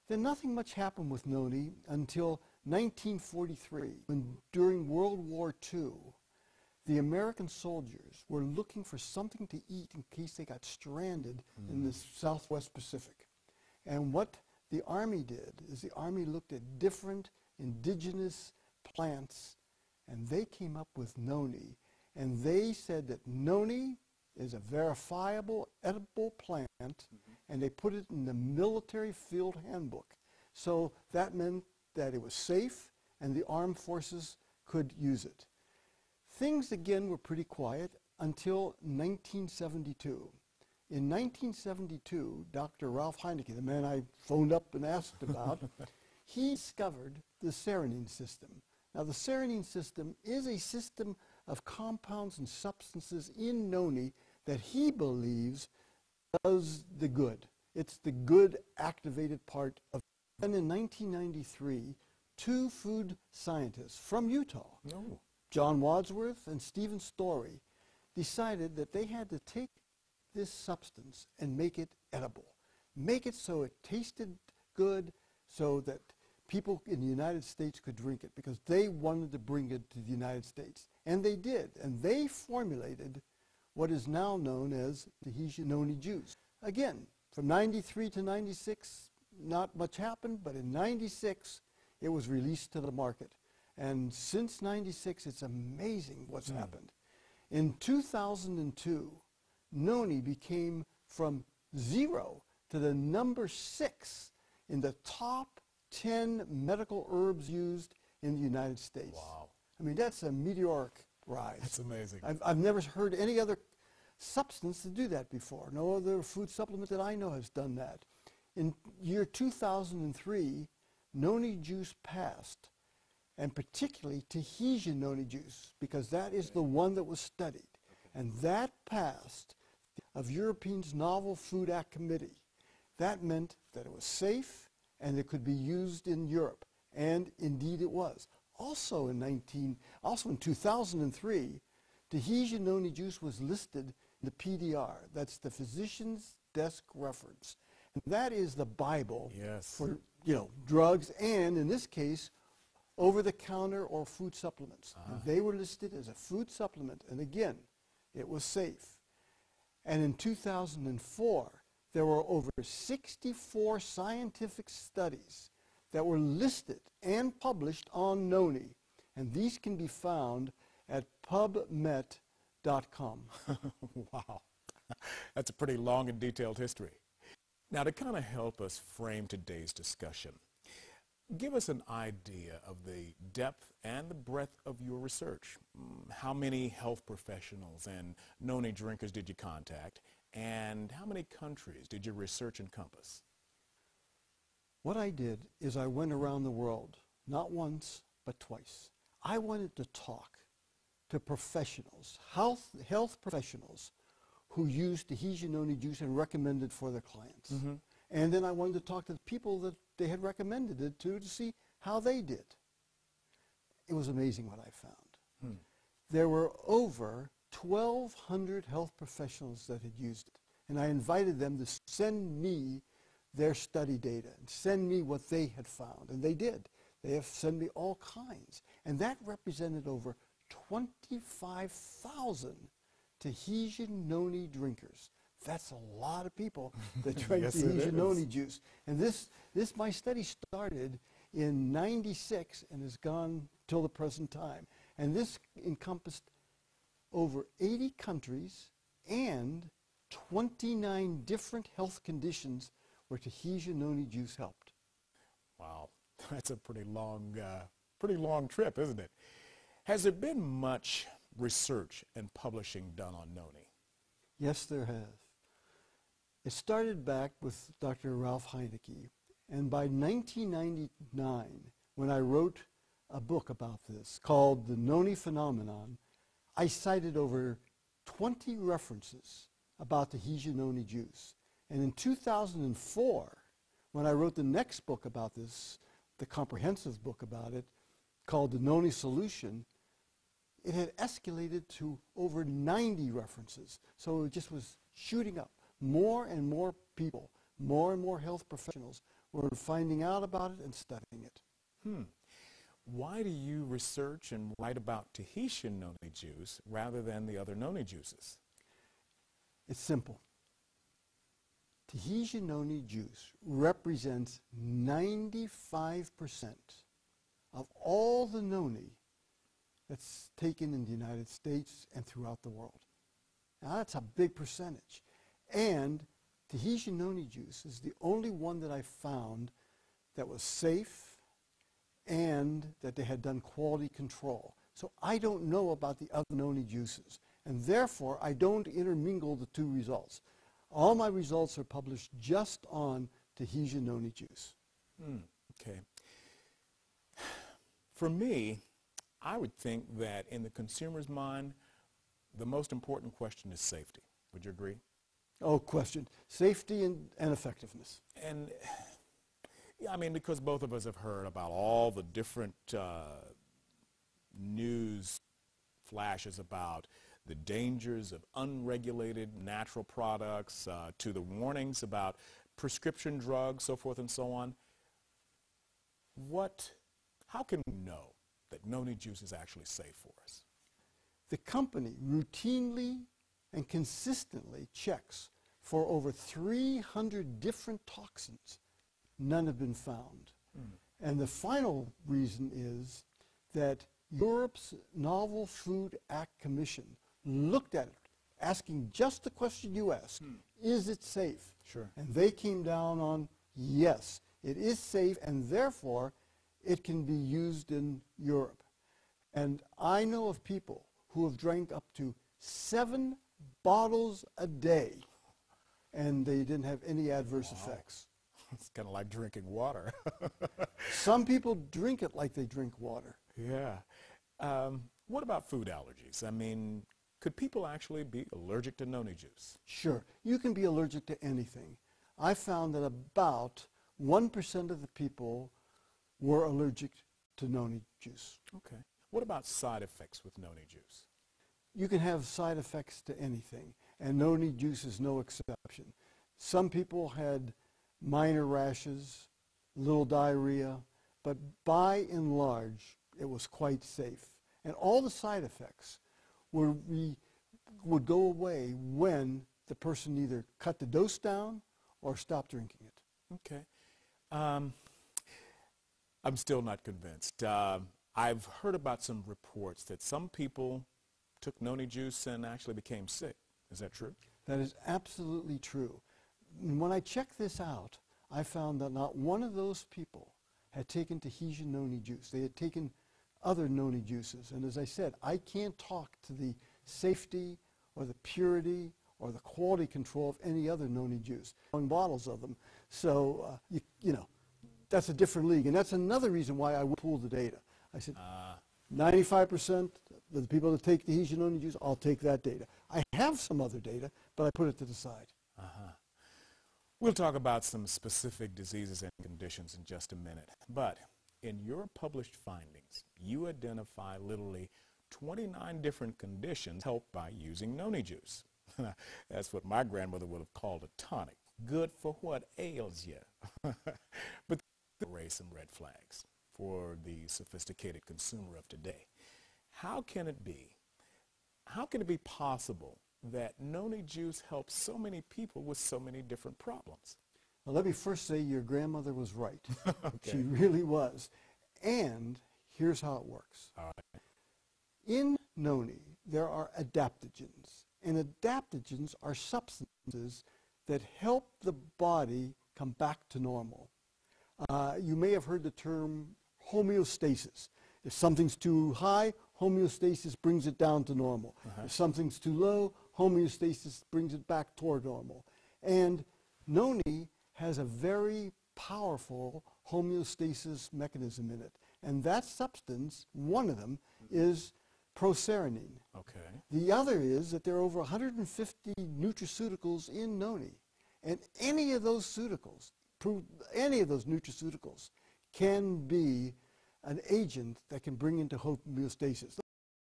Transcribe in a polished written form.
Then nothing much happened with noni until 1943, when during World War II, the American soldiers were looking for something to eat in case they got stranded in the Southwest Pacific. And what the Army did is the Army looked at different indigenous plants, and they came up with noni. And they said that noni is a verifiable, edible plant, and they put it in the military field handbook. So that meant that it was safe, and the armed forces could use it. Things, again, were pretty quiet until 1972. In 1972, Dr. Ralph Heineke, the man I phoned up and asked about, he discovered the serenine system. Now, the serenine system is a system of compounds and substances in noni that he believes does the good. It's the good activated part of it. And in 1993, two food scientists from Utah, John Wadsworth and Stephen Story, decided that they had to take this substance and make it edible. Make it so it tasted good, so that people in the United States could drink it, because they wanted to bring it to the United States. And they did. And they formulated what is now known as Tahitian noni juice. Again, from 93 to 96, not much happened, but in 96, it was released to the market. And since 96, it's amazing what's happened. In 2002, noni became from 0 to the number 6 in the top 10 medical herbs used in the United States. Wow. I mean, that's a meteoric rise. That's amazing. I've never heard any other substance to do that before. No other food supplement that I know has done that. In year 2003, noni juice passed, and particularly Tahitian noni juice, because that is the one that was studied. And that passed of Europeans' Novel Food Act Committee. That meant that it was safe and it could be used in Europe, and indeed it was. Also in 2003, Tahitian noni juice was listed in the PDR. That's the Physician's Desk Reference. And that is the Bible for drugs, and in this case, over-the-counter or food supplements. And they were listed as a food supplement, and again, it was safe. And in 2004, there were over 64 scientific studies that were listed and published on noni, and these can be found at PubMed.com. Wow. That's a pretty long and detailed history. Now, to kind of help us frame today's discussion, give us an idea of the depth and the breadth of your research. How many health professionals and noni drinkers did you contact, and how many countries did your research encompass? What I did is I went around the world, not once, but twice. I wanted to talk to professionals, health professionals, who used Tahitian noni juice and recommended for their clients. And then I wanted to talk to the people that they had recommended it to see how they did. It was amazing what I found. There were over 1,200 health professionals that had used it. And I invited them to send me their study data and send me what they had found. And they did. They have sent me all kinds. And that represented over 25,000 Tahitian noni drinkers. That's a lot of people that drank Tahitian noni juice. And my study started in 96 and has gone till the present time. And this encompassed over 80 countries and 29 different health conditions where Tahitian noni juice helped. Wow, that's a pretty long trip, isn't it? Has there been much research and publishing done on noni? Yes, there has. It started back with Dr. Ralph Heineke, and by 1999, when I wrote a book about this called The Noni Phenomenon, I cited over 20 references about Tahitian noni juice. And in 2004, when I wrote the next book about this, the comprehensive book about it, called The Noni Solution, it had escalated to over 90 references. So it just was shooting up. More and more people, more and more health professionals We're finding out about it and studying it. Why do you research and write about Tahitian noni juice rather than the other noni juices? It's simple. Tahitian noni juice represents 95% of all the noni that's taken in the United States and throughout the world. Now that's a big percentage. And Tahitian noni juice is the only one that I found that was safe and that they had done quality control. So I don't know about the other noni juices, and therefore I don't intermingle the two results. All my results are published just on Tahitian noni juice. Okay. For me, I would think that in the consumer's mind, the most important question is safety. Would you agree? Oh, question. Safety and effectiveness. And, yeah, I mean, because both of us have heard about all the different news flashes about the dangers of unregulated natural products, to the warnings about prescription drugs, so forth and so on. How can we know that noni juice is actually safe for us? The company routinely and consistently checks for over 300 different toxins. None have been found. And the final reason is that Europe's Novel Food Act Commission looked at it, asking just the question you asked, is it safe? Sure. And they came down on, yes, it is safe, and therefore it can be used in Europe. And I know of people who have drank up to 7 bottles a day, and they didn't have any adverse effects. It's kind of like drinking water. Some people drink it like they drink water. Yeah. What about food allergies? I mean, could people actually be allergic to noni juice? Sure. You can be allergic to anything. I found that about 1% of the people were allergic to noni juice. Okay. What about side effects with noni juice? You can have side effects to anything, and noni juice is no exception. Some people had minor rashes, little diarrhea, but by and large, it was quite safe. And all the side effects would go away when the person either cut the dose down or stopped drinking it. Okay. I'm still not convinced. I've heard about some reports that some people took noni juice and actually became sick. Is that true? That is absolutely true. And when I checked this out, I found that not one of those people had taken Tahitian noni juice. They had taken other noni juices. And as I said, I can't talk to the safety or the purity or the quality control of any other noni juice. Long bottles of them. So, you know, that's a different league. And that's another reason why I pooled the data. I said, 95% of the people that take Tahitian noni juice, I'll take that data. I have some other data, but I put it to the side. We'll talk about some specific diseases and conditions in just a minute. But in your published findings, you identify literally 29 different conditions helped by using noni juice. That's what my grandmother would have called a tonic. Good for what ails you. But there raise some red flags for the sophisticated consumer of today. How can it be possible that noni juice helps so many people with so many different problems? Well, let me first say your grandmother was right. Okay. She really was. And here's how it works. All right. In noni, there are adaptogens. And adaptogens are substances that help the body come back to normal. You may have heard the term homeostasis. If something's too high, homeostasis brings it down to normal. If something's too low, homeostasis brings it back toward normal. And noni has a very powerful homeostasis mechanism in it. And that substance, one of them, is proserpine. Okay. The other is that there are over 150 nutraceuticals in noni. And any of those nutraceuticals can be an agent that can bring into homeostasis.